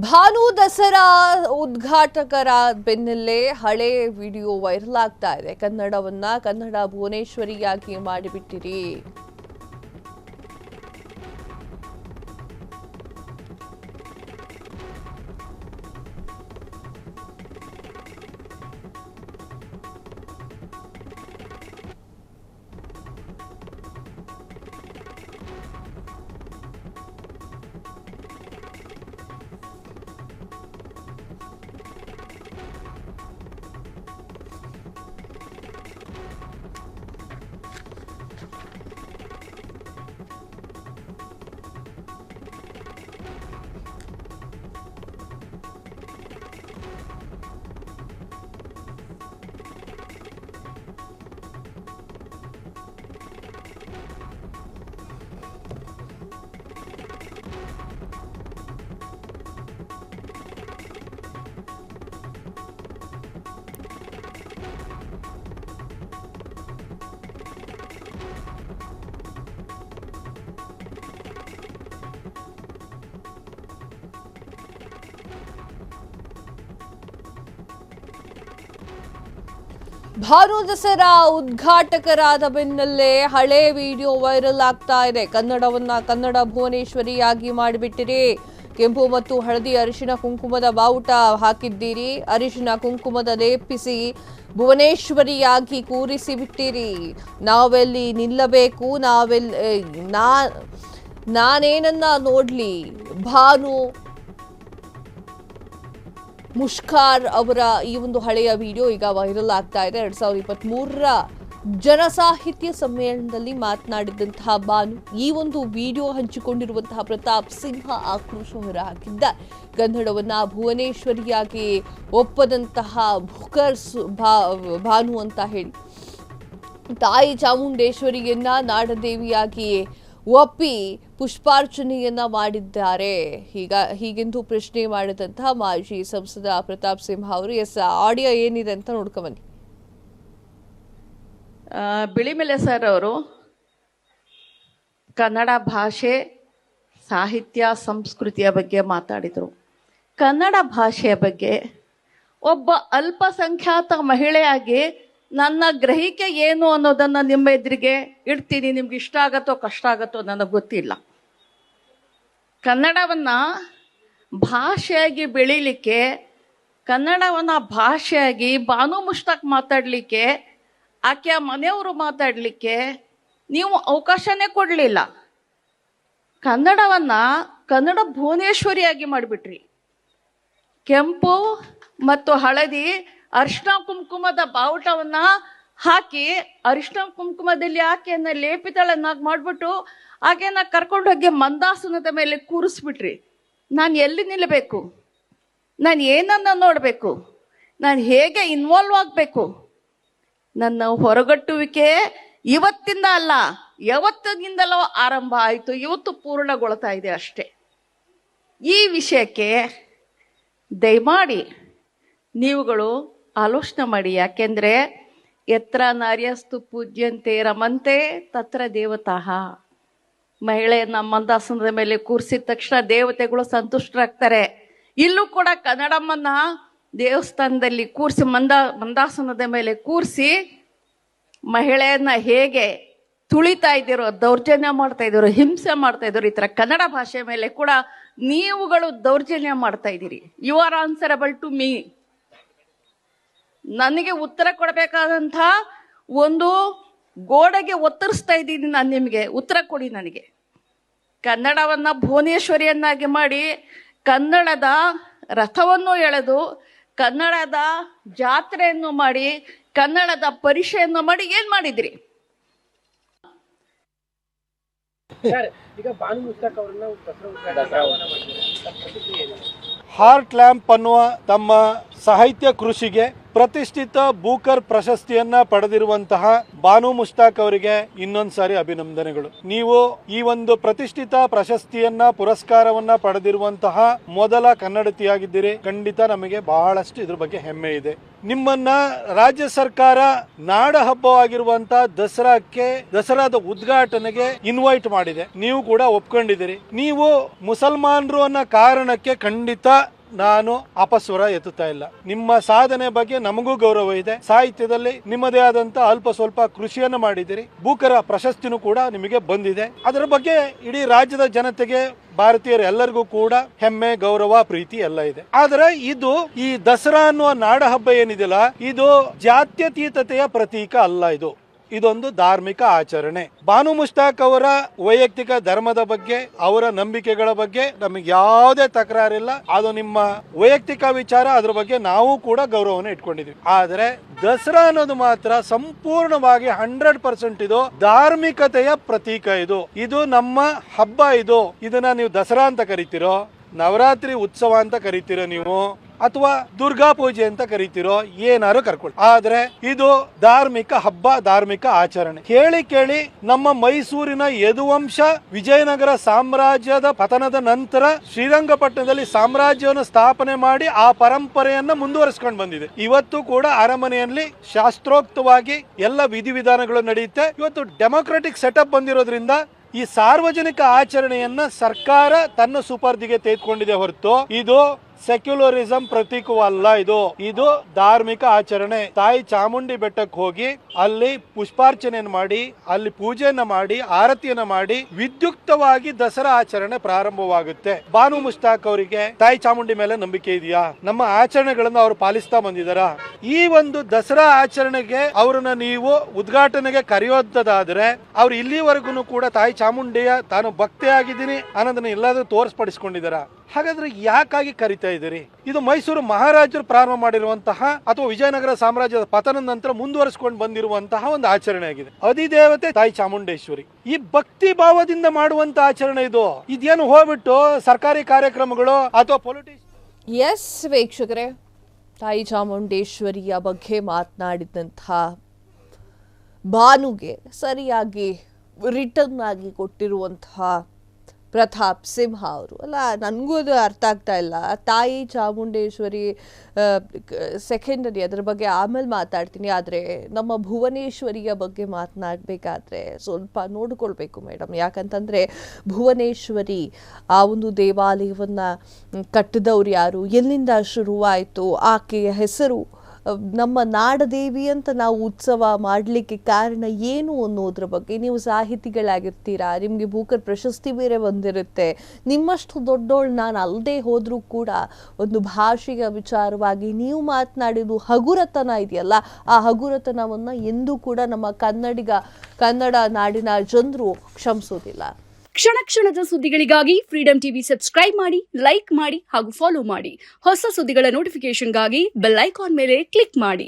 ಭಾನು ದಸರಾ ಉದ್ಘಾಟಕರ ಬೆನ್ನಲ್ಲೇ ಹಳೆ video viral ಆಗ್ತಾ ಇದೆ. ಕನ್ನಡ ಭುವನೇಶ್ವರಿಯಾಗಿ ಮಾಡಿಬಿಟ್ಟಿರಿ. ಭಾನು ದಸರಾ ಉದ್ಘಾಟಕರಾದ ಬೆನ್ನಲ್ಲೇ ಹಳೆ ವಿಡಿಯೋ ವೈರಲ್ ಆಗ್ತಾ ಇದೆ. ಕನ್ನಡ ಭುವನೇಶ್ವರಿಯಾಗಿ ಮಾಡಿಬಿಟ್ಟಿರಿ. ಕೆಂಪು ಮತ್ತು ಹಳದಿ ಅರಿಶಿನ ಕುಂಕುಮದ ಬಾವುಟ ಹಾಕಿದ್ದೀರಿ. ಅರಿಶಿನ ಕುಂಕುಮದ ಲೇಪಿಸಿ ಭುವನೇಶ್ವರಿಯಾಗಿ ಕೂರಿಸಿ ಬಿಟ್ಟಿರಿ. ನಾವೆಲ್ಲಿ ನಿಲ್ಲಬೇಕು, ನಾನೇನನ್ನ ನೋಡ್ಲಿ? ಭಾನು ಮುಷ್ಕಾರ್ ಅವರ ಈ ಒಂದು ಹಳೆಯ ವಿಡಿಯೋ ಈಗ ವೈರಲ್ ಆಗ್ತಾ ಇದೆ. 2023ರ ಜನಸಾಹಿತ್ಯ ಸಮ್ಮೇಳನದಲ್ಲಿ ಮಾತನಾಡಿದಂತಹ ಭಾನು ಈ ಒಂದು ವಿಡಿಯೋ ಹಂಚಿಕೊಂಡಿರುವಂತಹ ಪ್ರತಾಪ್ ಸಿಂಹ ಆಕ್ರೋಶ ಹೊರಹಾಕಿದ್ದಾರೆ. ಕನ್ನಡವನ್ನ ಭುವನೇಶ್ವರಿಯಾಗಿ ಒಪ್ಪದಂತಹ ಭಾನು ಅಂತ ಹೇಳಿ ತಾಯಿ ಚಾಮುಂಡೇಶ್ವರಿಯನ್ನ ನಾಡದೇವಿಯಾಗಿ ಒಪ್ಪಿ ಪುಷ್ಪಾರ್ಚನೆಯನ್ನ ಮಾಡಿದ್ದಾರೆ. ಹೀಗೆಂದು ಪ್ರಶ್ನೆ ಮಾಡಿದಂತಹ ಮಾಜಿ ಸಂಸದ ಪ್ರತಾಪ್ ಸಿಂಹ ಅವರು ಆಡಿಯೋ ಏನಿದೆ ಅಂತ ನೋಡ್ಕೊಂಬನ್ನಿ. ಬಿಳಿಮೆಲೆ ಸರ್ ಅವರು ಕನ್ನಡ ಭಾಷೆ, ಸಾಹಿತ್ಯ, ಸಂಸ್ಕೃತಿಯ ಬಗ್ಗೆ ಮಾತಾಡಿದರು. ಕನ್ನಡ ಭಾಷೆಯ ಬಗ್ಗೆ ಒಬ್ಬ ಅಲ್ಪಸಂಖ್ಯಾತ ಮಹಿಳೆಯಾಗಿ ನನ್ನ ಗ್ರಹಿಕೆ ಏನು ಅನ್ನೋದನ್ನು ನಿಮ್ಮ ಎದುರಿಗೆ ಇಡ್ತೀನಿ. ನಿಮ್ಗೆ ಇಷ್ಟ ಆಗತ್ತೋ ಕಷ್ಟ ಆಗತ್ತೋ ನನಗೆ ಗೊತ್ತಿಲ್ಲ. ಕನ್ನಡವನ್ನು ಭಾಷೆಯಾಗಿ ಬೆಳೀಲಿಕ್ಕೆ, ಕನ್ನಡವನ್ನು ಭಾಷೆಯಾಗಿ ಭಾನು ಮುಷ್ತಾಕ್ ಮಾತಾಡಲಿಕ್ಕೆ, ಆಕೆಯ ಮನೆಯವರು ಮಾತಾಡಲಿಕ್ಕೆ ನೀವು ಅವಕಾಶನೇ ಕೊಡಲಿಲ್ಲ. ಕನ್ನಡ ಭುವನೇಶ್ವರಿಯಾಗಿ ಮಾಡಿಬಿಟ್ರಿ. ಕೆಂಪು ಮತ್ತು ಹಳದಿ ಅರಿಶಿನ ಕುಂಕುಮದ ಬಾವುಟವನ್ನ ಹಾಕಿ, ಅರಿಶಿನ ಕುಂಕುಮದಲ್ಲಿ ಆಕೆಯನ್ನ ಲೇಪಿತಳನ್ನಾಗಿ ಮಾಡ್ಬಿಟ್ಟು ಆಕೆಯನ್ನ ಕರ್ಕೊಂಡು ಹೋಗಿ ಮಂದಾಸನದ ಮೇಲೆ ಕೂರಿಸ್ಬಿಟ್ರಿ. ನಾನು ಎಲ್ಲಿ ನಿಲ್ಲಬೇಕು? ನಾನು ಏನನ್ನ ನೋಡಬೇಕು? ನಾನು ಹೇಗೆ ಇನ್ವಾಲ್ವ್ ಆಗಬೇಕು? ನನ್ನ ಹೊರಗಟ್ಟುವಿಕೆ ಇವತ್ತಿಂದ ಅಲ್ಲ, ಯಾವತ್ತಿನಿಂದಲೋ ಆರಂಭ ಆಯಿತು, ಇವತ್ತು ಪೂರ್ಣಗೊಳ್ತಾ ಇದೆ ಅಷ್ಟೇ. ಈ ವಿಷಯಕ್ಕೆ ದಯಮಾಡಿ ನೀವುಗಳು ಆಲೋಚನೆ ಮಾಡಿ. ಯಾಕೆಂದ್ರೆ ಯತ್ರ ನಾರ್ಯಸ್ತು ಪೂಜ್ಯಂತೆ ರಮಂತೆ ತತ್ರ ದೇವತಾಃ. ಮಹಿಳೆಯನ್ನ ಮಂದಾಸನದ ಮೇಲೆ ಕೂರಿಸಿದ ತಕ್ಷಣ ದೇವತೆಗಳು ಸಂತುಷ್ಟರಾಗ್ತಾರೆ. ಇಲ್ಲೂ ಕೂಡ ಕನ್ನಡಮ್ಮನ್ನ ದೇವಸ್ಥಾನದಲ್ಲಿ ಕೂರಿಸಿ ಮಂದಾಸನದ ಮೇಲೆ ಕೂರಿಸಿ ಮಹಿಳೆಯನ್ನ ಹೇಗೆ ತುಳಿತಾ ಇದ್ದೀರೋ, ದೌರ್ಜನ್ಯ ಮಾಡ್ತಾ ಇದ್ದೀರೋ, ಹಿಂಸೆ ಮಾಡ್ತಾ ಇದ್ದೀರೋ, ಈ ಥರ ಕನ್ನಡ ಭಾಷೆ ಮೇಲೆ ಕೂಡ ನೀವುಗಳು ದೌರ್ಜನ್ಯ ಮಾಡ್ತಾ ಇದ್ದೀರಿ. You are answerable to me. ನನಗೆ ಉತ್ತರ ಕೊಡಬೇಕಾದಂಥ ಒಂದು ಗೋಡೆಗೆ ಒತ್ತರಿಸ್ತಾ ಇದ್ದೀನಿ ನಾನು. ನಿಮಗೆ ಉತ್ತರ ಕೊಡಿ. ನನಗೆ ಕನ್ನಡವನ್ನ ಭುವನೇಶ್ವರಿಯನ್ನಾಗಿ ಮಾಡಿ, ಕನ್ನಡದ ರಥವನ್ನು ಎಳೆದು, ಕನ್ನಡದ ಜಾತ್ರೆಯನ್ನು ಮಾಡಿ, ಕನ್ನಡದ ಪರಿಷೆಯನ್ನು ಮಾಡಿ ಏನ್ ಮಾಡಿದ್ರಿ? ಹಾರ್ಟ್ ಲ್ಯಾಂಪ್ ಅನ್ನುವ ತಮ್ಮ ಸಾಹಿತ್ಯ ಕೃಷಿಗೆ ಪ್ರತಿಷ್ಠಿತ ಬೂಕರ್ ಪ್ರಶಸ್ತಿಯನ್ನ ಪಡೆದಿರುವಂತಹ ಬಾನು ಮುಷ್ತಾಕ್ ಅವರಿಗೆ ಇನ್ನೊಂದ್ಸಾರಿ ಅಭಿನಂದನೆಗಳು. ನೀವು ಈ ಒಂದು ಪ್ರತಿಷ್ಠಿತ ಪ್ರಶಸ್ತಿಯನ್ನ ಪುರಸ್ಕಾರವನ್ನ ಪಡೆದಿರುವಂತಹ ಮೊದಲ ಕನ್ನಡತಿಯಾಗಿದ್ದೀರಿ. ಖಂಡಿತ ನಮಗೆ ಬಹಳಷ್ಟು ಇದ್ರ ಬಗ್ಗೆ ಹೆಮ್ಮೆ ಇದೆ. ನಿಮ್ಮನ್ನ ರಾಜ್ಯ ಸರ್ಕಾರ ನಾಡ ಹಬ್ಬವಾಗಿರುವಂತಹ ದಸರಾದ ಉದ್ಘಾಟನೆಗೆ ಇನ್ವೈಟ್ ಮಾಡಿದೆ. ನೀವು ಕೂಡ ಒಪ್ಕೊಂಡಿದ್ದೀರಿ. ನೀವು ಮುಸಲ್ಮಾನರು ಅನ್ನೋ ಕಾರಣಕ್ಕೆ ಖಂಡಿತ ನಾನು ಅಪಸ್ವರ ಎತ್ತುತ್ತಾ ಇಲ್ಲ. ನಿಮ್ಮ ಸಾಧನೆ ಬಗ್ಗೆ ನಮಗೂ ಗೌರವ ಇದೆ. ಸಾಹಿತ್ಯದಲ್ಲಿ ನಿಮ್ಮದೇ ಆದಂತ ಅಲ್ಪ ಸ್ವಲ್ಪ ಕೃಷಿಯನ್ನು ಮಾಡಿದಿರಿ. ಬೂಕರ ಪ್ರಶಸ್ತಿನೂ ಕೂಡ ನಿಮಗೆ ಬಂದಿದೆ. ಅದರ ಬಗ್ಗೆ ಇಡೀ ರಾಜ್ಯದ ಜನತೆಗೆ, ಭಾರತೀಯರು ಎಲ್ಲರಿಗೂ ಕೂಡ ಹೆಮ್ಮೆ, ಗೌರವ, ಪ್ರೀತಿ ಎಲ್ಲ ಇದೆ. ಆದ್ರೆ ಇದು ಈ ದಸರಾ ಅನ್ನುವ ನಾಡ ಹಬ್ಬ ಏನಿದೆಯಲ್ಲ, ಇದು ಜಾತ್ಯತೀತತೆಯ ಪ್ರತೀಕ ಅಲ್ಲ. ಇದೊಂದು ಧಾರ್ಮಿಕ ಆಚರಣೆ. ಬಾನು ಮುಷ್ತಾಕ್ ಅವರ ವೈಯಕ್ತಿಕ ಧರ್ಮದ ಬಗ್ಗೆ, ಅವರ ನಂಬಿಕೆಗಳ ಬಗ್ಗೆ ನಮಗೆ ಯಾವುದೇ ತಕರಾರಿಲ್ಲ. ಅದು ನಿಮ್ಮ ವೈಯಕ್ತಿಕ ವಿಚಾರ. ಅದ್ರ ಬಗ್ಗೆ ನಾವು ಕೂಡ ಗೌರವವನ್ನು ಇಟ್ಕೊಂಡಿದ್ವಿ. ಆದ್ರೆ ದಸರಾ ಅನ್ನೋದು ಮಾತ್ರ ಸಂಪೂರ್ಣವಾಗಿ 100% ಇದು ಧಾರ್ಮಿಕತೆಯ ಪ್ರತೀಕ. ಇದು ನಮ್ಮ ಹಬ್ಬ. ಇದನ್ನ ನೀವು ದಸರಾ ಅಂತ ಕರಿತೀರೋ, ನವರಾತ್ರಿ ಉತ್ಸವ ಅಂತ ಕರಿತೀರೋ ನೀವು, ಅಥವಾ ದುರ್ಗಾ ಪೂಜೆ ಅಂತ ಕರಿತಿರೋ, ಏನಾರು ಕರ್ಕೊಳ್ಳಿ. ಆದ್ರೆ ಇದು ಧಾರ್ಮಿಕ ಹಬ್ಬ, ಧಾರ್ಮಿಕ ಆಚರಣೆ. ಕೇಳಿ ನಮ್ಮ ಮೈಸೂರಿನ ಯದುವಂಶ ವಿಜಯನಗರ ಸಾಮ್ರಾಜ್ಯದ ಪತನದ ನಂತರ ಶ್ರೀರಂಗಪಟ್ಟಣದಲ್ಲಿ ಸಾಮ್ರಾಜ್ಯವನ್ನು ಸ್ಥಾಪನೆ ಮಾಡಿ ಆ ಪರಂಪರೆಯನ್ನ ಮುಂದುವರಿಸಿಕೊಂಡು ಬಂದಿದೆ. ಇವತ್ತು ಕೂಡ ಅರಮನೆಯಲ್ಲಿ ಶಾಸ್ತ್ರೋಕ್ತವಾಗಿ ಎಲ್ಲ ವಿಧಿವಿಧಾನಗಳು ನಡೆಯುತ್ತೆ. ಇವತ್ತು ಡೆಮೊಕ್ರೆಟಿಕ್ ಸೆಟಪ್ ಬಂದಿರೋದ್ರಿಂದ ಈ ಸಾರ್ವಜನಿಕ ಆಚರಣೆಯನ್ನ ಸರ್ಕಾರ ತನ್ನ ಸುಪರ್ದಿಗೆ ತೆಗೆದುಕೊಂಡಿದೆ ಹೊರತು ಇದು ಸೆಕ್ಯುಲರಿಸಂ ಪ್ರತೀಕವಲ್ಲ. ಇದು ಧಾರ್ಮಿಕ ಆಚರಣೆ. ತಾಯಿ ಚಾಮುಂಡಿ ಬೆಟ್ಟಕ್ಕೆ ಹೋಗಿ ಅಲ್ಲಿ ಪುಷ್ಪಾರ್ಚನೆಯನ್ನು ಮಾಡಿ, ಅಲ್ಲಿ ಪೂಜೆಯನ್ನ ಮಾಡಿ, ಆರತಿಯನ್ನ ಮಾಡಿ ವಿದ್ಯುಕ್ತವಾಗಿ ದಸರಾ ಆಚರಣೆ ಪ್ರಾರಂಭವಾಗುತ್ತೆ. ಬಾನು ಮುಷ್ತಾಕ್ ಅವರಿಗೆ ತಾಯಿ ಚಾಮುಂಡಿ ಮೇಲೆ ನಂಬಿಕೆ ಇದೆಯಾ? ನಮ್ಮ ಆಚರಣೆಗಳನ್ನು ಅವರು ಪಾಲಿಸ್ತಾ ಬಂದಿದ್ದಾರಾ? ಈ ಒಂದು ದಸರಾ ಆಚರಣೆಗೆ ಅವರನ್ನ ನೀವು ಉದ್ಘಾಟನೆಗೆ ಕರೆಯೋದಾದ್ರೆ ಅವ್ರು ಇಲ್ಲಿವರೆಗೂ ಕೂಡ ತಾಯಿ ಚಾಮುಂಡಿಯ ತಾನು ಭಕ್ತಿ ಆಗಿದ್ದೀನಿ ಅನ್ನೋದನ್ನ ಎಲ್ಲಾದ್ರೂ ತೋರಿಸ್ಪಡಿಸ್ಕೊಂಡಿದ್ದಾರಾ? ಹಾಗಾದ್ರೆ ಯಾಕಾಗಿ ಕರಿತಾ ಇದ್ದೀರಿ? ಇದು ಮೈಸೂರು ಮಹಾರಾಜರು ಪ್ರಾರಂಭ ಮಾಡಿರುವಂತಹ ಅಥವಾ ವಿಜಯನಗರ ಸಾಮ್ರಾಜ್ಯದ ಪತನದ ನಂತರ ಮುಂದುವರಿಸಿಕೊಂಡು ಬಂದಿರುವಂತಹ ಒಂದು ಆಚರಣೆ ಆಗಿದೆ. ಅಧಿದೇವತೆ ತಾಯಿ ಚಾಮುಂಡೇಶ್ವರಿ. ಈ ಭಕ್ತಿ ಭಾವದಿಂದ ಮಾಡುವಂತ ಆಚರಣೆ ಇದೇನು ಹೋಗ್ಬಿಟ್ಟು ಸರ್ಕಾರಿ ಕಾರ್ಯಕ್ರಮಗಳು ಅಥವಾ ಪೊಲಿಟಿಕ್ಸ್. ಎಸ್ ವೀಕ್ಷಕರೇ, ತಾಯಿ ಚಾಮುಂಡೇಶ್ವರಿಯ ಬಗ್ಗೆ ಮಾತನಾಡಿದಂತಹ ಭಾನುಗೆ ಸರಿಯಾಗಿ ರಿಟರ್ನ್ ಆಗಿ ಕೊಟ್ಟಿರುವಂತಹ ಪ್ರತಾಪ್ ಸಿಂಹ ಅವರು, ಅಲ್ಲ ನನಗೂ ಅದು ಅರ್ಥ ಆಗ್ತಾ ಇಲ್ಲ. ತಾಯಿ ಚಾಮುಂಡೇಶ್ವರಿ ಸೆಕೆಂಡರಿ, ಅದರ ಬಗ್ಗೆ ಆಮೇಲೆ ಮಾತಾಡ್ತೀನಿ. ಆದರೆ ನಮ್ಮ ಭುವನೇಶ್ವರಿಯ ಬಗ್ಗೆ ಮಾತನಾಡಬೇಕಾದ್ರೆ ಸ್ವಲ್ಪ ನೋಡಿಕೊಳ್ಬೇಕು ಮೇಡಮ್. ಯಾಕಂತಂದರೆ ಭುವನೇಶ್ವರಿ ಆ ಒಂದು ದೇವಾಲಯವನ್ನು ಕಟ್ಟಿದವ್ರು ಯಾರು, ಎಲ್ಲಿಂದ ಶುರುವಾಯಿತು, ಆಕೆಯ ಹೆಸರು, ನಮ್ಮ ನಾಡದೇವಿ ಅಂತ ನಾವು ಉತ್ಸವ ಮಾಡಲಿಕ್ಕೆ ಕಾರಣ ಏನು ಅನ್ನೋದ್ರ ಬಗ್ಗೆ ನೀವು ಸಾಹಿತಿಗಳಾಗಿರ್ತೀರಾ. ನಿಮಗೆ ಬೂಕರ್ ಪ್ರಶಸ್ತಿ ಬೇರೆ ಬಂದಿರುತ್ತೆ. ನಿಮ್ಮಷ್ಟು ದೊಡ್ಡೋಳು ನಾನು ಅಲ್ಲದೆ ಹೋದರೂ ಕೂಡ ಒಂದು ಭಾಷೆಯ ವಿಚಾರವಾಗಿ ನೀವು ಮಾತನಾಡಿದ್ದು ಹಗುರತನ ಇದೆಯಲ್ಲ, ಆ ಹಗುರತನವನ್ನು ಎಂದೂ ಕೂಡ ನಮ್ಮ ಕನ್ನಡ ನಾಡಿನ ಜನರು ಕ್ಷಮಿಸೋದಿಲ್ಲ. ಕ್ಷಣ ಕ್ಷಣದ ಸುದ್ದಿಗಳಿಗಾಗಿ ಫ್ರೀಡಂ ಟಿವಿ ಸಬ್ಸ್ಕ್ರೈಬ್ ಮಾಡಿ, ಲೈಕ್ ಮಾಡಿ ಹಾಗೂ ಫಾಲೋ ಮಾಡಿ. ಹೊಸ ಸುದ್ದಿಗಳ ನೋಟಿಫಿಕೇಶನ್ಗಾಗಿ ಬೆಲ್ ಐಕಾನ್ ಮೇಲೆ ಕ್ಲಿಕ್ ಮಾಡಿ.